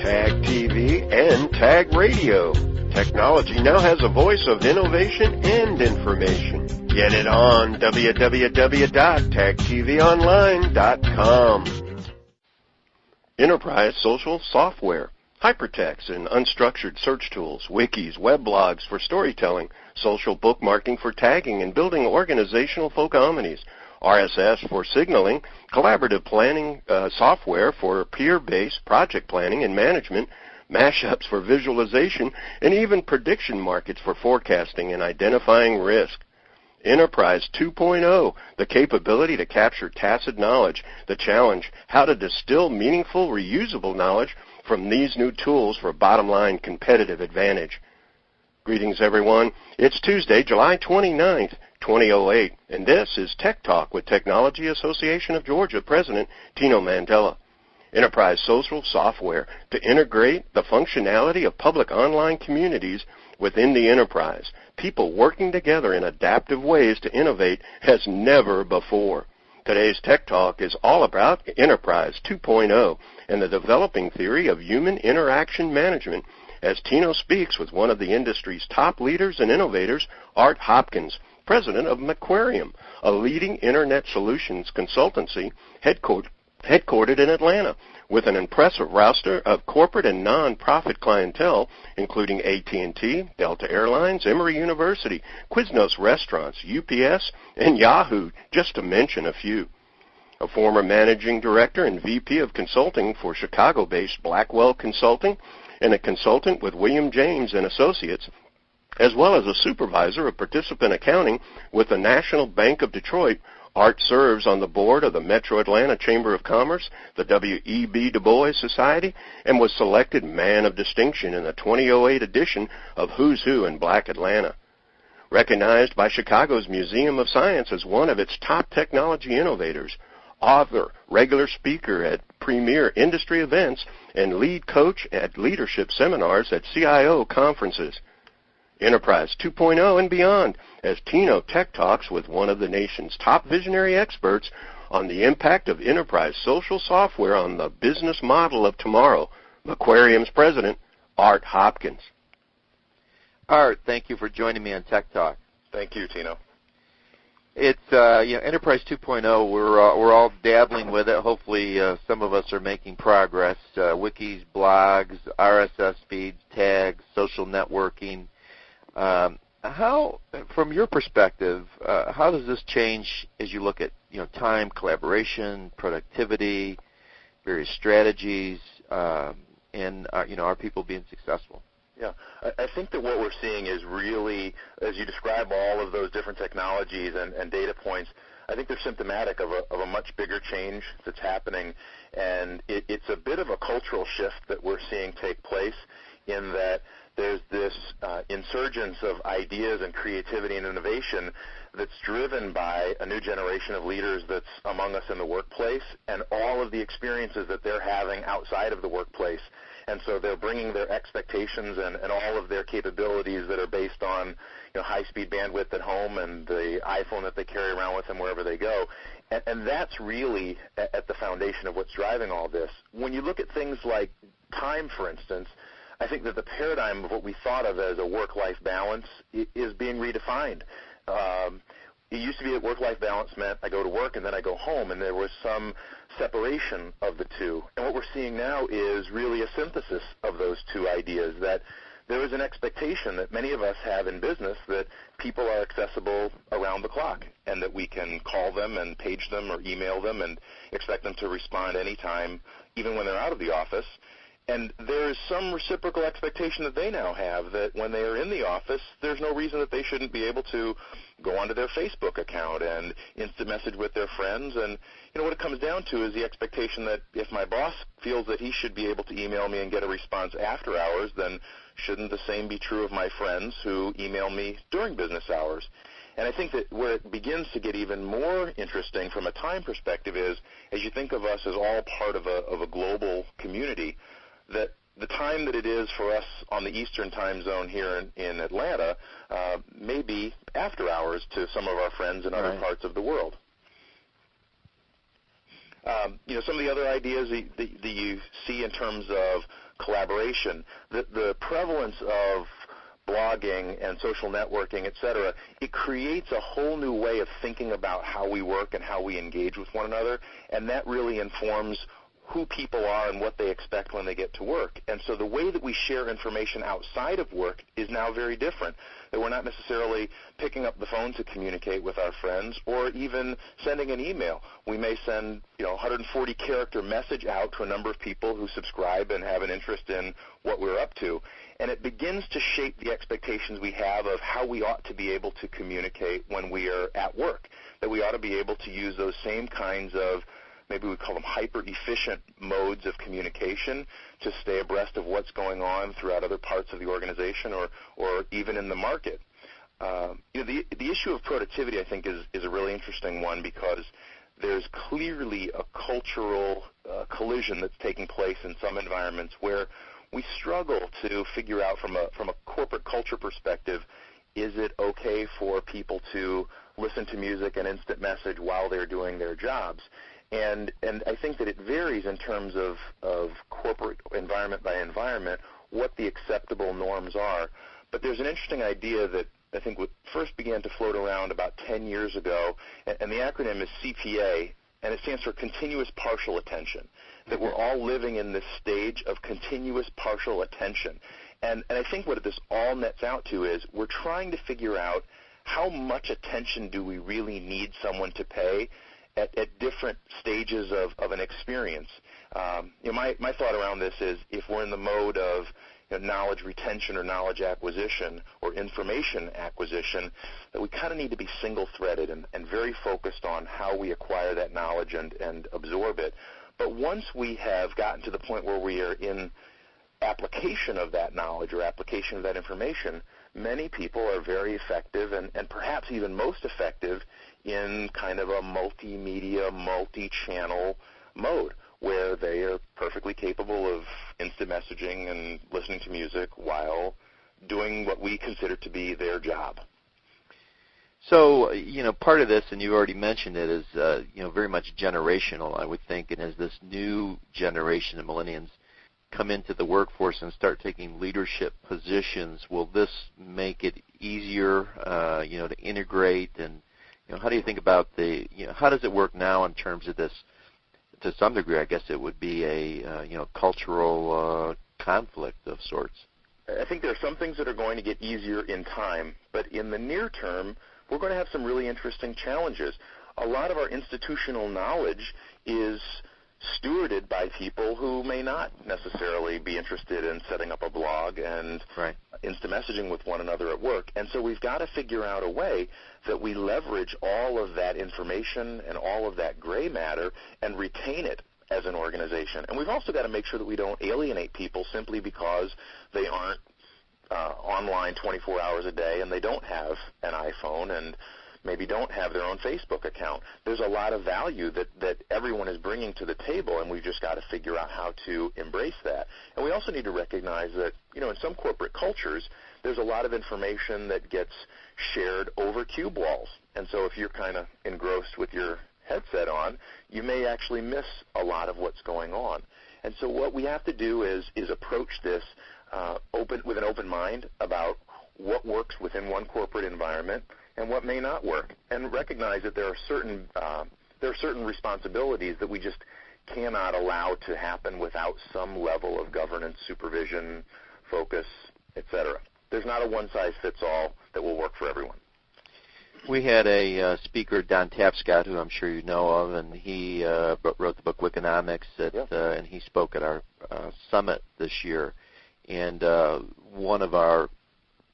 Tag TV, and Tag Radio. Technology now has a voice of innovation and information. Get it on www.tagtvonline.com. Enterprise social software, hypertext and unstructured search tools, wikis, weblogs for storytelling, social bookmarking for tagging and building organizational folkomonies, RSS for signaling, collaborative planning software for peer-based project planning and management, mashups for visualization, and even prediction markets for forecasting and identifying risk. Enterprise 2.0, the capability to capture tacit knowledge, the challenge, how to distill meaningful, reusable knowledge from these new tools for bottom-line competitive advantage. Greetings, everyone. It's Tuesday, July 29th, 2008, and this is Tech Talk with Technology Association of Georgia President Tino Mandela. Enterprise social software to integrate the functionality of public online communities within the enterprise. People working together in adaptive ways to innovate as never before. Today's Tech Talk is all about Enterprise 2.0 and the developing theory of human interaction management as Tino speaks with one of the industry's top leaders and innovators, Art Hopkins, president of Macquarium, a leading internet solutions consultancy headquartered in Atlanta, with an impressive roster of corporate and non-profit clientele, including AT&T, Delta Airlines, Emory University, Quiznos Restaurants, UPS, and Yahoo, just to mention a few. A former managing director and VP of consulting for Chicago-based Blackwell Consulting, and a consultant with William James and Associates, as well as a supervisor of participant accounting with the National Bank of Detroit, Art serves on the board of the Metro Atlanta Chamber of Commerce, the W.E.B. Du Bois Society, and was selected Man of Distinction in the 2008 edition of Who's Who in Black Atlanta. Recognized by Chicago's Museum of Science as one of its top technology innovators, author, regular speaker at premier industry events, and lead coach at leadership seminars at CIO conferences. Enterprise 2.0 and beyond, as Tino Tech Talks with one of the nation's top visionary experts on the impact of enterprise social software on the business model of tomorrow, Macquarium's president, Art Hopkins. Art, thank you for joining me on Tech Talk. Thank you, Tino. It's Enterprise 2.0. We're all dabbling with it. Hopefully, some of us are making progress. Wikis, blogs, RSS feeds, tags, social networking. How, from your perspective, how does this change as you look at time, collaboration, productivity, various strategies, and are people being successful? Yeah, I think that what we're seeing is really, as you describe all of those different technologies and data points, I think they're symptomatic of a much bigger change that's happening, and it's a bit of a cultural shift that we're seeing take place in that there's this insurgence of ideas and creativity and innovation that's driven by a new generation of leaders that's among us in the workplace and all of the experiences that they're having outside of the workplace. And so they're bringing their expectations and all of their capabilities that are based on high-speed bandwidth at home and the iPhone that they carry around with them wherever they go. And that's really at the foundation of what's driving all this. When you look at things like time, for instance, I think that the paradigm of what we thought of as a work-life balance is being redefined. It used to be that work-life balance meant I go to work and then I go home, and there was some separation of the two. And what we're seeing now is really a synthesis of those two ideas, that there is an expectation that many of us have in business that people are accessible around the clock and that we can call them and page them or email them and expect them to respond anytime, even when they're out of the office. And there is some reciprocal expectation that they now have that when they are in the office, there's no reason that they shouldn't be able to go onto their Facebook account and instant message with their friends. And what it comes down to is the expectation that if my boss feels that he should be able to email me and get a response after hours, then shouldn't the same be true of my friends who email me during business hours? And I think that where it begins to get even more interesting from a time perspective is, as you think of us as all part of a global community, that the time that it is for us on the Eastern time zone here in Atlanta may be after hours to some of our friends in other parts of the world. Some of the other ideas that you see in terms of collaboration, the prevalence of blogging and social networking, et cetera, it creates a whole new way of thinking about how we work and how we engage with one another, and that really informs who people are and what they expect when they get to work. And so the way that we share information outside of work is now very different, that we're not necessarily picking up the phone to communicate with our friends or even sending an email. We may send 140-character message out to a number of people who subscribe and have an interest in what we're up to. And it begins to shape the expectations we have of how we ought to be able to communicate when we are at work, that we ought to be able to use those same kinds of, maybe we call them hyper-efficient modes of communication to stay abreast of what's going on throughout other parts of the organization or even in the market. The issue of productivity, I think, is a really interesting one because there's clearly a cultural collision that's taking place in some environments where we struggle to figure out from a corporate culture perspective, is it okay for people to listen to music and instant message while they're doing their jobs? And I think that it varies in terms of corporate environment by environment what the acceptable norms are. But there's an interesting idea that I think first began to float around about 10 years ago, and the acronym is CPA, and it stands for Continuous Partial Attention, that we're all living in this stage of continuous partial attention. And I think what this all nets out to is we're trying to figure out how much attention do we really need someone to pay at different stages of an experience. My thought around this is if we're in the mode of knowledge retention or knowledge acquisition or information acquisition, that we kind of need to be single-threaded and very focused on how we acquire that knowledge and absorb it. But once we have gotten to the point where we are in application of that knowledge or application of that information, many people are very effective and perhaps even most effective in kind of a multimedia, multi-channel mode where they are perfectly capable of instant messaging and listening to music while doing what we consider to be their job. So, part of this, and you already mentioned it, is, very much generational, I would think, and as this new generation of millennials come into the workforce and start taking leadership positions, will this make it easier, to integrate? And, how do you think about how does it work now in terms of this? To some degree, I guess it would be a, cultural conflict of sorts. I think there are some things that are going to get easier in time, but in the near term, we're going to have some really interesting challenges. A lot of our institutional knowledge is stewarded by people who may not necessarily be interested in setting up a blog and instant messaging with one another at work. And so we've got to figure out a way that we leverage all of that information and all of that gray matter and retain it as an organization. And we've also got to make sure that we don't alienate people simply because they aren't online 24 hours a day and they don't have an iPhone and maybe don't have their own Facebook account. There's a lot of value that everyone is bringing to the table, and we've just got to figure out how to embrace that. And we also need to recognize that, in some corporate cultures, there's a lot of information that gets shared over cube walls. And so if you're kind of engrossed with your headset on, you may actually miss a lot of what's going on. And so what we have to do is approach this with an open mind about what works within one corporate environment and what may not work, and recognize that there are certain responsibilities that we just cannot allow to happen without some level of governance, supervision, focus, etc. There's not a one-size-fits-all that will work for everyone. We had a speaker, Don Tapscott, who I'm sure you know of, and he wrote the book Wikinomics, and he spoke at our summit this year. And one of our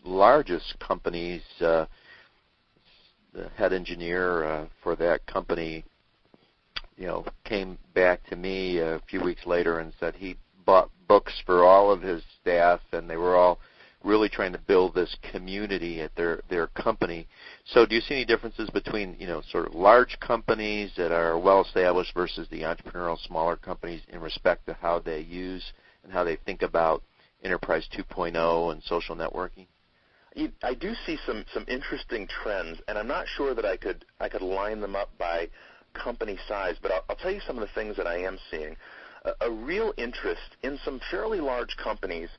largest companies, the head engineer for that company, came back to me a few weeks later and said he bought books for all of his staff, and they were all really trying to build this community at their company. So do you see any differences between, sort of large companies that are well established versus the entrepreneurial smaller companies in respect to how they use and how they think about Enterprise 2.0 and social networking? I do see some interesting trends, and I'm not sure that I could line them up by company size, but I'll tell you some of the things that I am seeing. A real interest in some fairly large companies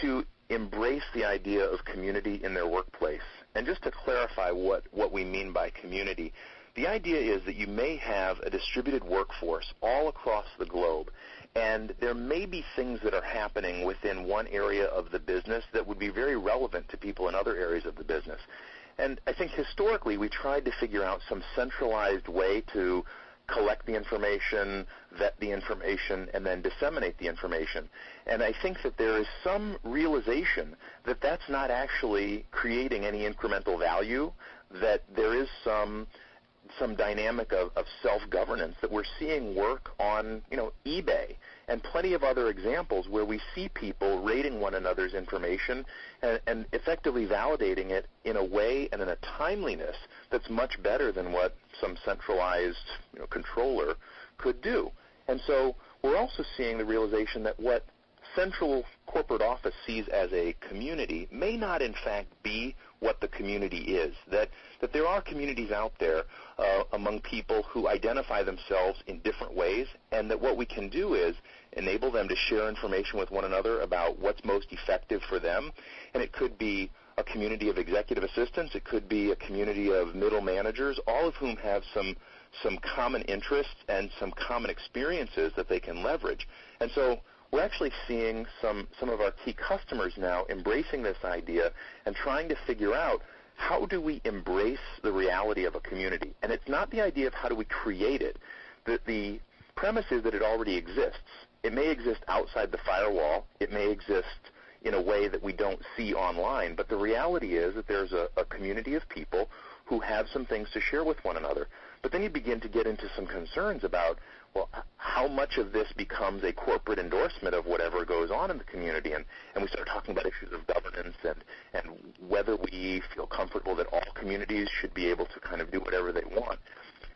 to embrace the idea of community in their workplace. And just to clarify what we mean by community, the idea is that you may have a distributed workforce all across the globe, and there may be things that are happening within one area of the business that would be very relevant to people in other areas of the business. And I think historically we tried to figure out some centralized way to collect the information, vet the information, and then disseminate the information. And I think that there is some realization that that's not actually creating any incremental value, that there is some dynamic of self-governance that we're seeing work on, eBay and plenty of other examples where we see people rating one another's information and effectively validating it in a way and in a timeliness that's much better than what some centralized controller could do. And so we're also seeing the realization that what central corporate office sees as a community may not in fact be what the community is, that there are communities out there among people who identify themselves in different ways, and that what we can do is enable them to share information with one another about what's most effective for them. And it could be a community of executive assistants, it could be a community of middle managers, all of whom have some common interests and some common experiences that they can leverage. And so we're actually seeing some of our key customers now embracing this idea and trying to figure out how do we embrace the reality of a community. And it's not the idea of how do we create it. The premise is that it already exists. It may exist outside the firewall. It may exist in a way that we don't see online. But the reality is that there's a community of people who have some things to share with one another. But then you begin to get into some concerns about, well, how much of this becomes a corporate endorsement of whatever goes on in the community? And we start talking about issues of governance and whether we feel comfortable that all communities should be able to kind of do whatever they want.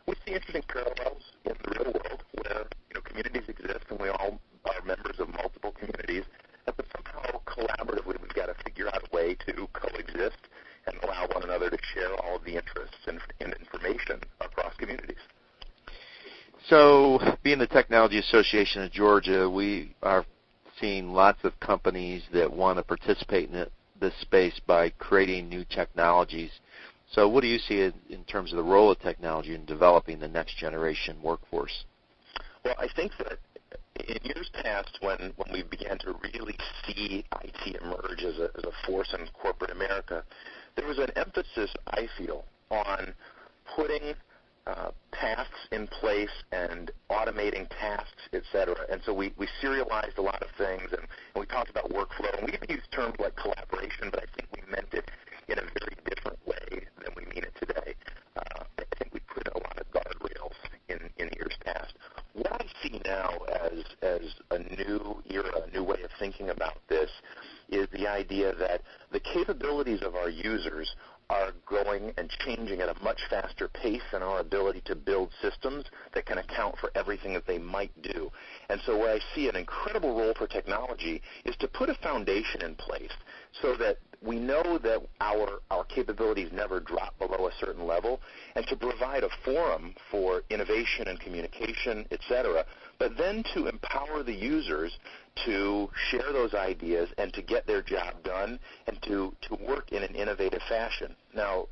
We see interesting parallels in the real world where communities exist and we all are members of multiple communities, but somehow collaboratively we've got to figure out a way to coexist and allow one another to share all of the interests and information across communities. So, being the Technology Association of Georgia, we are seeing lots of companies that want to participate in this space by creating new technologies. So what do you see in terms of the role of technology in developing the next generation workforce? Well, I think that in years past, when we began to really see IT emerge as a force in corporate America, there was an emphasis, I feel, on putting tasks in place and automating tasks, et cetera. And so we serialized a lot of things, and we talked about workflow. And we even used terms like collaboration, but I think we meant it in a very different way than we mean it today. I think we put a lot of guardrails in years past. What I see now as a new era, a new way of thinking about this, is the idea that the capabilities of our users are growing and changing at a much faster pace than our ability to build systems that can account for everything that they might do. And so where I see an incredible role for technology is to put a foundation in place so that we know that our capabilities never drop below a certain level, and to provide a forum for innovation and communication, et cetera, but then to empower the users to share those ideas and to get their job done and to work in an innovative fashion. Now,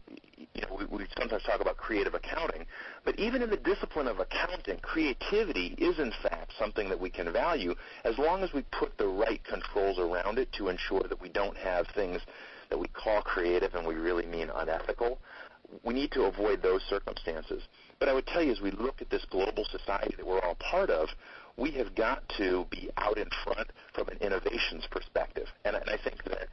we sometimes talk about creative accounting, but even in the discipline of accounting, creativity is in fact something that we can value as long as we put the right controls around it to ensure that we don't have things that we call creative and we really mean unethical. We need to avoid those circumstances. But I would tell you, as we look at this global society that we're all part of, we have got to be out in front from an innovations perspective. And I think that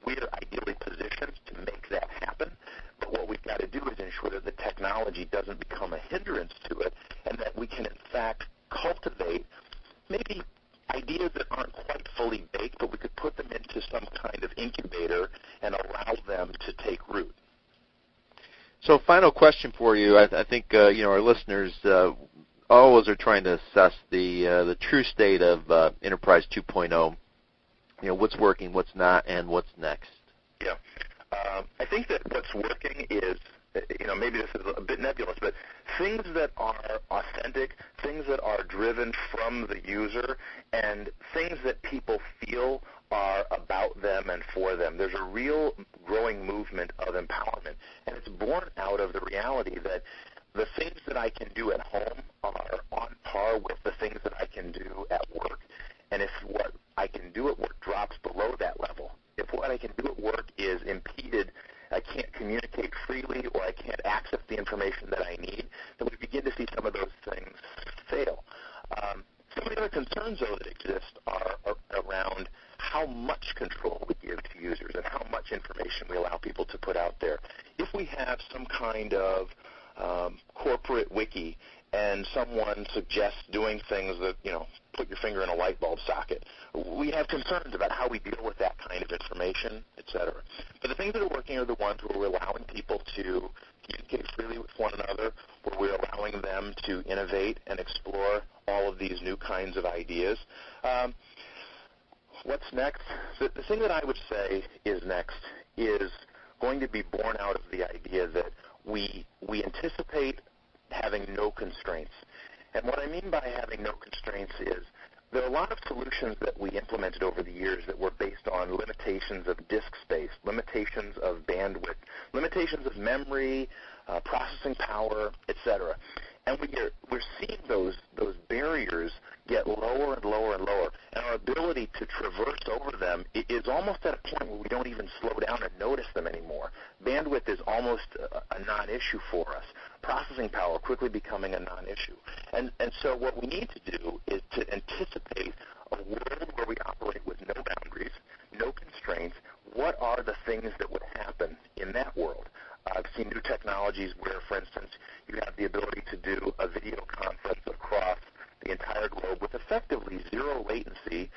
we are ideally positioned to make that happen. But what we've got to do is ensure that the technology doesn't become a hindrance to it, and that we can, in fact, cultivate maybe ideas that aren't quite fully baked, but we could put them into some kind of incubator and allow them to take root. So, final question for you. I think our listeners always are trying to assess the true state of Enterprise 2.0. What's working, what's not, and what's next. Yeah. I think that what's working is maybe this is a bit nebulous, but things that are authentic, things that are driven from the user, and things that people feel are about them and for them. There's a real growing movement of empowerment, and it's born out of the reality that the things that I can do at home are on par with the things that I can do at work. And if what I can do at work drops below that level, if what I can do at work is impeded, I can't communicate freely, or I can't access the information that I need, then we begin to see some of those things fail. Some of the other concerns, though, that exist are around how much control we give to users and how much information we allow people to put out there. If we have some kind of corporate wiki and someone suggests doing things that, put your finger in a light bulb socket, we have concerns about how we deal with that kind of information, et cetera. But the things that are working are the ones where we're allowing people to communicate freely with one another, where we're allowing them to innovate and explore all of these new kinds of ideas. What's next? The thing that I would say is next is going to be born out of the idea that we anticipate having no constraints. And what I mean by having no constraints is there are a lot of solutions that we implemented over the years that were based on limitations of disk space, limitations of bandwidth, limitations of memory, processing power, etc. And we're seeing those barriers get lower and lower and lower, and our ability to traverse over them is almost at a point where we don't even slow down and notice them anymore. Bandwidth is almost a non-issue for us. Processing power quickly becoming a non-issue. And so what we need to do is to anticipate a world where we operate with no boundaries, no constraints. What are the things that would happen in that world? I've seen new technologies where, for instance, you have the ability to do a video conference across the entire globe with effectively zero latency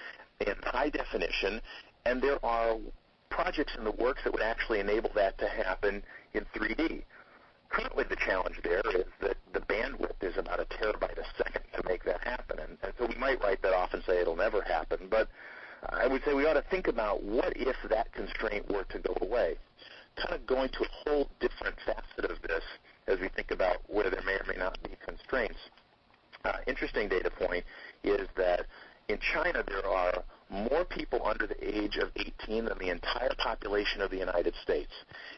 in high definition, and there are projects in the works that would actually enable that to happen in 3D. Currently, the challenge there is that the bandwidth is about a terabyte a second to make that happen, and so we might write that off and say it'll never happen, but I would say we ought to think about what if that constraint were to go away. Kind of going to a whole different facet of this as we think about where there may or may not be constraints. Interesting data point is that in China there are more people under the age of 18 than the entire population of the United States.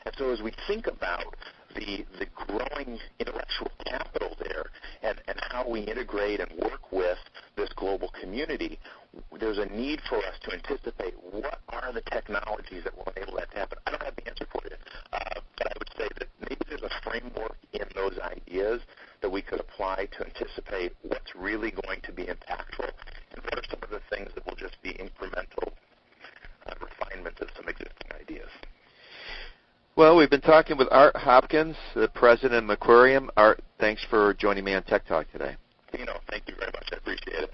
And so as we think about the growing intellectual capital there and how we integrate and work with this global community, there's a need for us to anticipate what are the technologies that will enable that to happen. I don't have the answer for you, but I would say that maybe there's a framework in those ideas that we could apply to anticipate what's really going to be impactful and what are some of the things that will just be incremental refinements of some existing ideas. Well, we've been talking with Art Hopkins, the president of Macquarium. Art, thanks for joining me on Tech Talk today. Thank you very much. I appreciate it.